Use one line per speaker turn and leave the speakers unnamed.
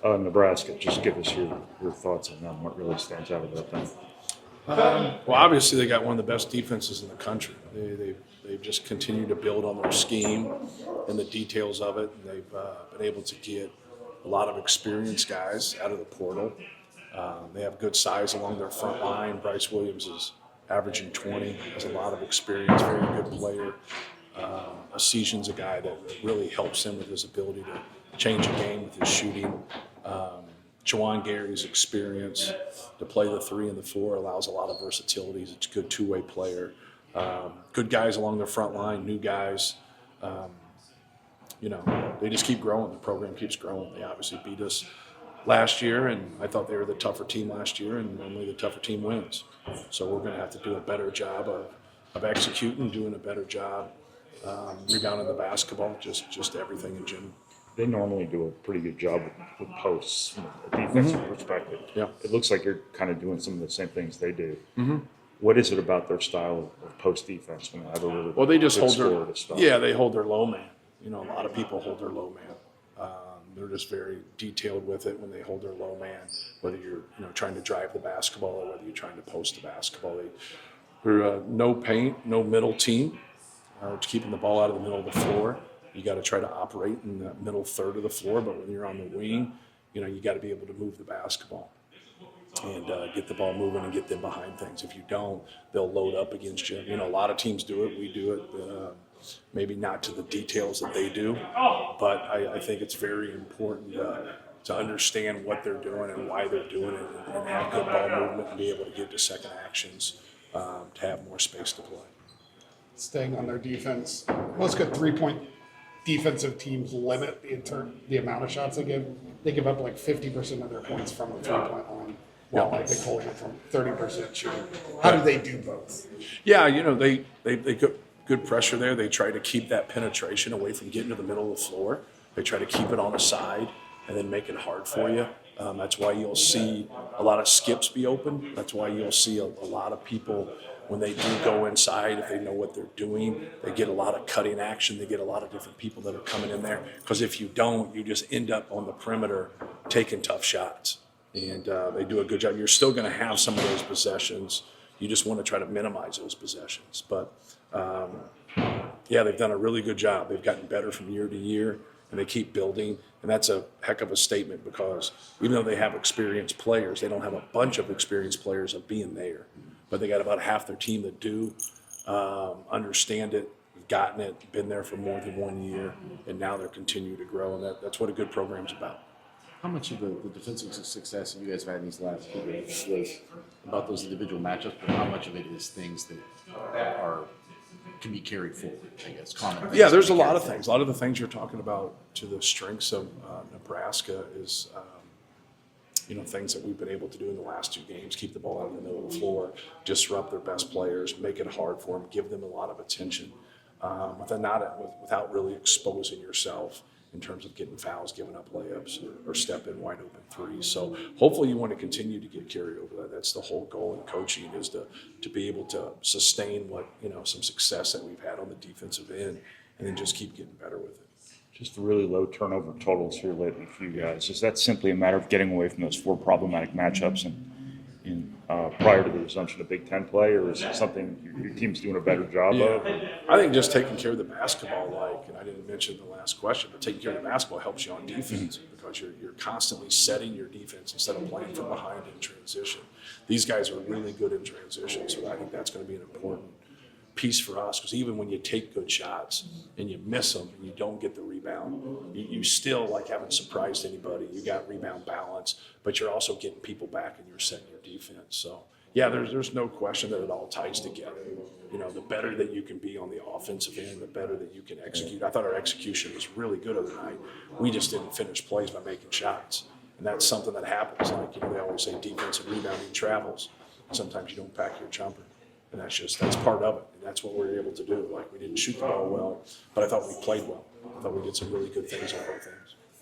Nebraska. Just give us your thoughts on them. What really stands out about them?
Well, obviously they got one of the best defenses in the country. They've just continued to build on their scheme and the details of it. And they've been able to get a lot of experienced guys out of the portal. They have good size along their front line. Bryce Williams is averaging 20, has a lot of experience, very good player. Season's a guy that really helps him with his ability to change a game with his shooting. Jawan Gary's experience to play the 3 and the 4 allows a lot of versatility. He's a good two-way player. Good guys along their front line, new guys. They just keep growing. The program keeps growing. They obviously beat us last year, and I thought they were the tougher team last year, and normally the tougher team wins. So we're going to have to do a better job of executing, doing a better job rebounding the basketball, just everything in general.
They normally do a pretty good job with posts from a defensive perspective.
Yeah.
It looks like you're kind of doing some of the same things they do. What is it about their style of post defense when they have a really
Well, they just
good
hold
scorer
their
to stop?
they hold their low man. A lot of people hold their low man. They're just very detailed with it when they hold their low man. Whether you're trying to drive the basketball or whether you're trying to post the basketball, they're a no paint, no middle team. Keeping the ball out of the middle of the floor. You got to try to operate in the middle third of the floor, but when you're on the wing, you got to be able to move the basketball and get the ball moving and get them behind things. If you don't, they'll load up against you. A lot of teams do it. We do it. Maybe not to the details that they do, but I think it's very important to understand what they're doing and why they're doing it and have good ball movement and be able to get to second actions to have more space to play.
Staying on their defense, most good 3-point defensive teams limit the amount of shots they give. They give up like 50% of their points from the 3-point line, while I think holding it from 30% shooting. How do they do both?
Yeah, they get good pressure there. They try to keep that penetration away from getting to the middle of the floor. They try to keep it on the side and then make it hard for you. That's why you'll see a lot of skips be open. That's why you'll see a lot of people, when they do go inside, if they know what they're doing, they get a lot of cutting action. They get a lot of different people that are coming in there. Because if you don't, you just end up on the perimeter taking tough shots. And they do a good job. You're still going to have some of those possessions. You just want to try to minimize those possessions. But, they've done a really good job. They've gotten better from year to year, and they keep building. And that's a heck of a statement because even though they have experienced players, they don't have a bunch of experienced players of being there. But they got about half their team that do understand it, gotten it, been there for more than 1 year, and now they're continuing to grow, and that's what a good program's about.
How much of the defensive success that you guys have had in these last few games was about those individual matchups, but how much of it is things that can be carried forward, I guess, common things?
Yeah, there's a lot of things. A lot of the things you're talking about to the strengths of Nebraska is things that we've been able to do in the last 2 games, keep the ball out of the middle of the floor, disrupt their best players, make it hard for them, give them a lot of attention, without really exposing yourself in terms of getting fouls, giving up layups, or step in wide open threes. So hopefully you want to continue to get carried over that. That's the whole goal in coaching, is to be able to sustain some success that we've had on the defensive end and then just keep getting better with it.
Just the really low turnover totals here lately for you guys. Is that simply a matter of getting away from those 4 problematic matchups and prior to the resumption of Big Ten play, or is it something your team's doing a better job of?
I think just taking care of the basketball, and I didn't mention the last question, but taking care of the basketball helps you on defense because you're constantly setting your defense instead of playing from behind in transition. These guys are really good in transition, so I think that's going to be an important piece for us, because even when you take good shots and you miss them and you don't get the rebound, you still haven't surprised anybody. You got rebound balance, but you're also getting people back and you're setting your defense. So there's no question that it all ties together. The better that you can be on the offensive end, the better that you can execute. I thought our execution was really good the other night. We just didn't finish plays by making shots, and that's something that happens. They always say defensive rebounding travels. Sometimes you don't pack your jumper. And that's part of it. And that's what we were able to do. We didn't shoot the ball well, but I thought we played well. I thought we did some really good things on both ends.